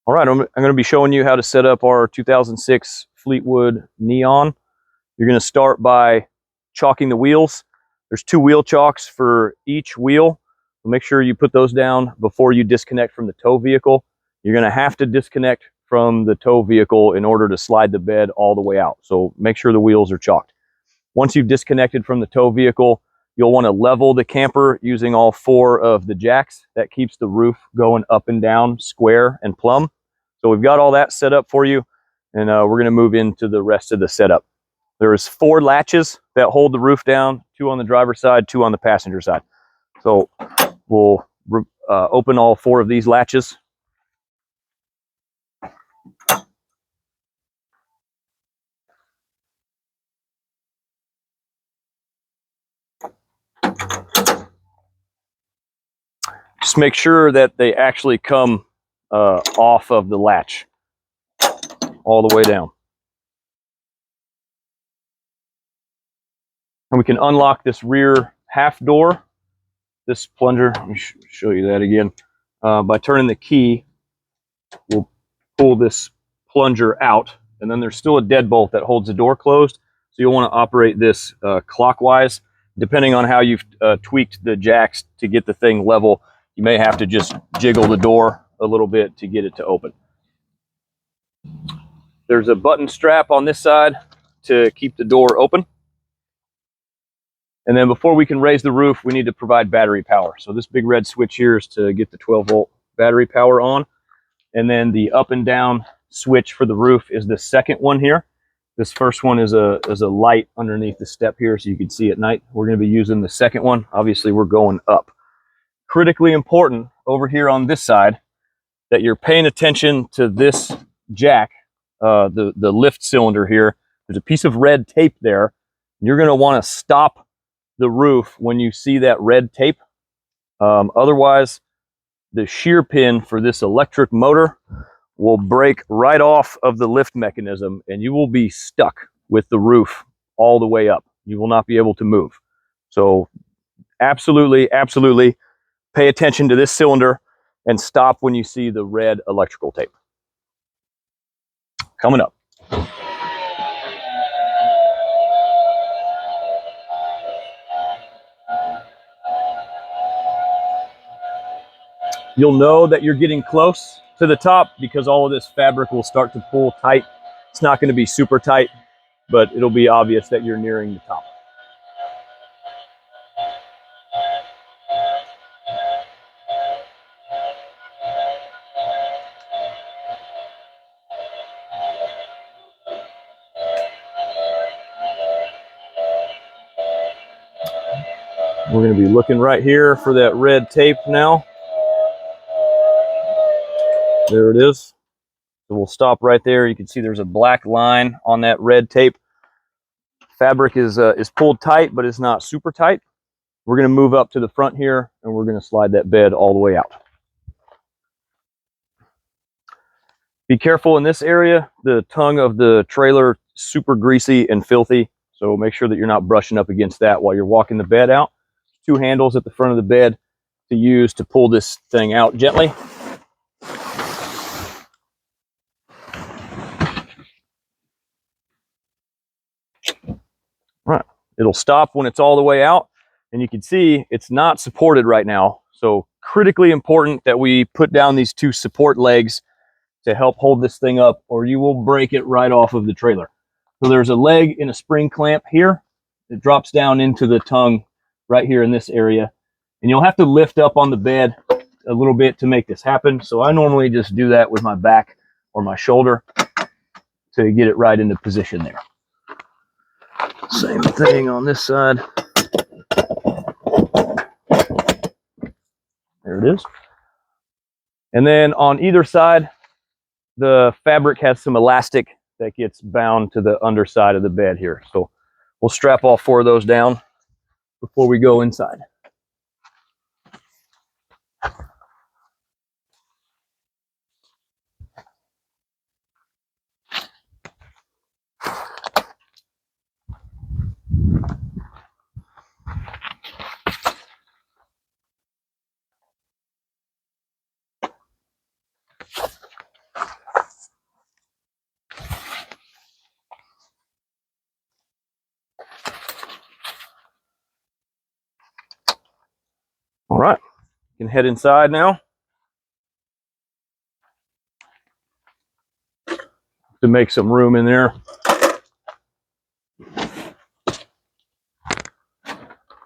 All right, I'm going to be showing you how to set up our 2006 Fleetwood Neon. You're going to start by chalking the wheels. There's 2 wheel chalks for each wheel. So make sure you put those down before you disconnect from the tow vehicle. You're going to have to disconnect from the tow vehicle in order to slide the bed all the way out. So make sure the wheels are chalked. Once you've disconnected from the tow vehicle, you'll want to level the camper using all 4 of the jacks. That keeps the roof going up and down, square and plumb. So we've got all that set up for you, and we're going to move into the rest of the setup. There's 4 latches that hold the roof down, 2 on the driver's side, 2 on the passenger side. So we'll open all 4 of these latches. Just make sure that they actually come off of the latch all the way down. And we can unlock this rear half door, this plunger. Let me show you that again. By turning the key, we'll pull this plunger out, and then there's still a deadbolt that holds the door closed. So you'll want to operate this clockwise. Depending on how you've tweaked the jacks to get the thing level, you may have to just jiggle the door a little bit to get it to open. There's a button strap on this side to keep the door open. And then before we can raise the roof, we need to provide battery power. So this big red switch here is to get the 12-volt battery power on. And then the up and down switch for the roof is the second one here. This first one is a light underneath the step here so you can see at night. We're going to be using the second one. Obviously, we're going up. Critically important over here on this side that you're paying attention to this jack, the lift cylinder here. There's a piece of red tape there. You're going to want to stop the roof when you see that red tape. Otherwise, the shear pin for this electric motor will break right off of the lift mechanism, and you will be stuck with the roof all the way up. You will not be able to move. So absolutely pay attention to this cylinder and stop when you see the red electrical tape. Coming up. You'll know that you're getting close to the top because all of this fabric will start to pull tight. It's not going to be super tight, but it'll be obvious that you're nearing the top. We're going to be looking right here for that red tape now. There it is. So we'll stop right there. You can see there's a black line on that red tape. Fabric is pulled tight, but it's not super tight. We're going to move up to the front here, and we're going to slide that bed all the way out. Be careful in this area. The tongue of the trailer, super greasy and filthy. So make sure that you're not brushing up against that while you're walking the bed out. 2 handles at the front of the bed to use to pull this thing out gently. Right. It'll stop when it's all the way out, and you can see it's not supported right now. So critically important that we put down these 2 support legs to help hold this thing up, or you will break it right off of the trailer. So there's a leg in a spring clamp here. It drops down into the tongue right here in this area, and you'll have to lift up on the bed a little bit to make this happen. So I normally just do that with my back or my shoulder to get it right into position there. Same thing on this side. There it is. And then on either side, the fabric has some elastic that gets bound to the underside of the bed here. So we'll strap all 4 of those down before we go inside. All right, you can head inside now. To make some room in there.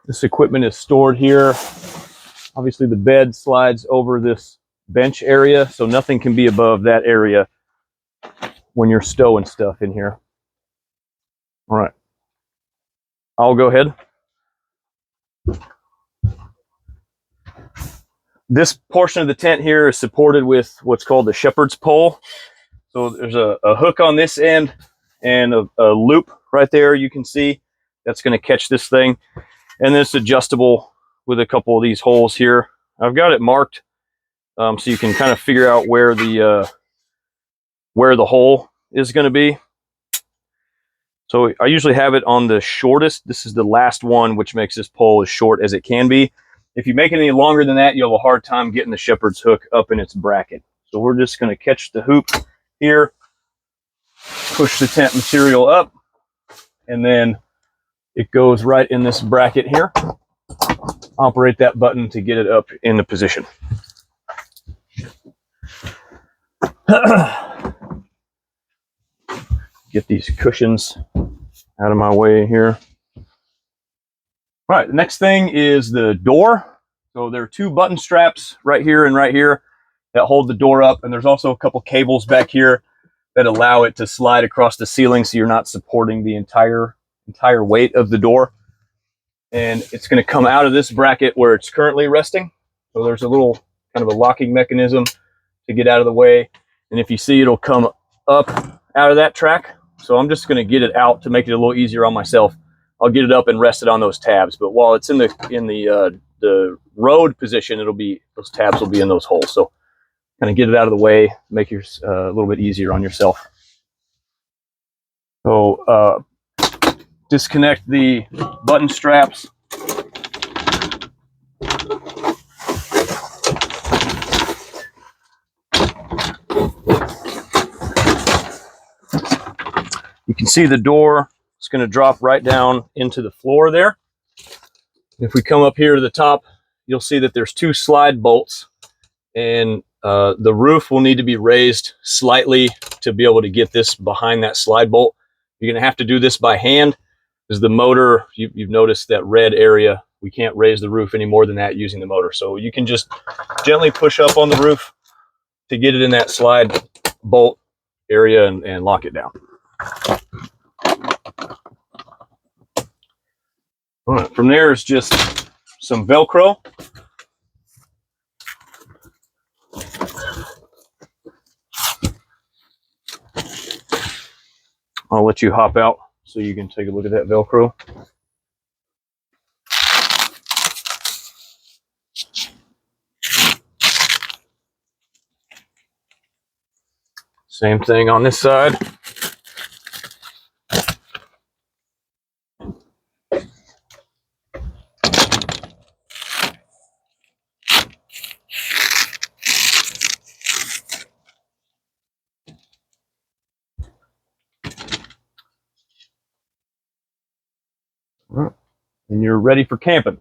This equipment is stored here. Obviously the bed slides over this bench area, so nothing can be above that area when you're stowing stuff in here. All right, I'll go ahead. This portion of the tent here is supported with what's called the shepherd's pole. So there's a hook on this end and a loop right there you can see. That's going to catch this thing. And then it's adjustable with a couple of these holes here. I've got it marked so you can kind of figure out where the hole is going to be. So I usually have it on the shortest. This is the last one, which makes this pole as short as it can be. If you make it any longer than that, you'll have a hard time getting the shepherd's hook up in its bracket. So we're just going to catch the hoop here, push the tent material up, and then it goes right in this bracket here. Operate that button to get it up in the position. Get these cushions out of my way here. All right, the next thing is the door. So there are two button straps right here and right here that hold the door up, and there's also a couple cables back here that allow it to slide across the ceiling so you're not supporting the entire weight of the door. And it's going to come out of this bracket where it's currently resting. So there's a little kind of a locking mechanism to get out of the way. And if you see, it'll come up out of that track. So I'm just going to get it out to make it a little easier on myself. I'll get it up and rest it on those tabs. But while it's in the road position, those tabs will be in those holes. So kind of get it out of the way, make it a little bit easier on yourself. So disconnect the button straps. You can see the door is going to drop right down into the floor there. If we come up here to the top, you'll see that there's two slide bolts, and the roof will need to be raised slightly to be able to get this behind that slide bolt. You're going to have to do this by hand because the motor, you've noticed that red area, we can't raise the roof any more than that using the motor. So you can just gently push up on the roof to get it in that slide bolt area and lock it down. All right, from there is just some Velcro. I'll let you hop out so you can take a look at that Velcro. Same thing on this side. And you're ready for camping.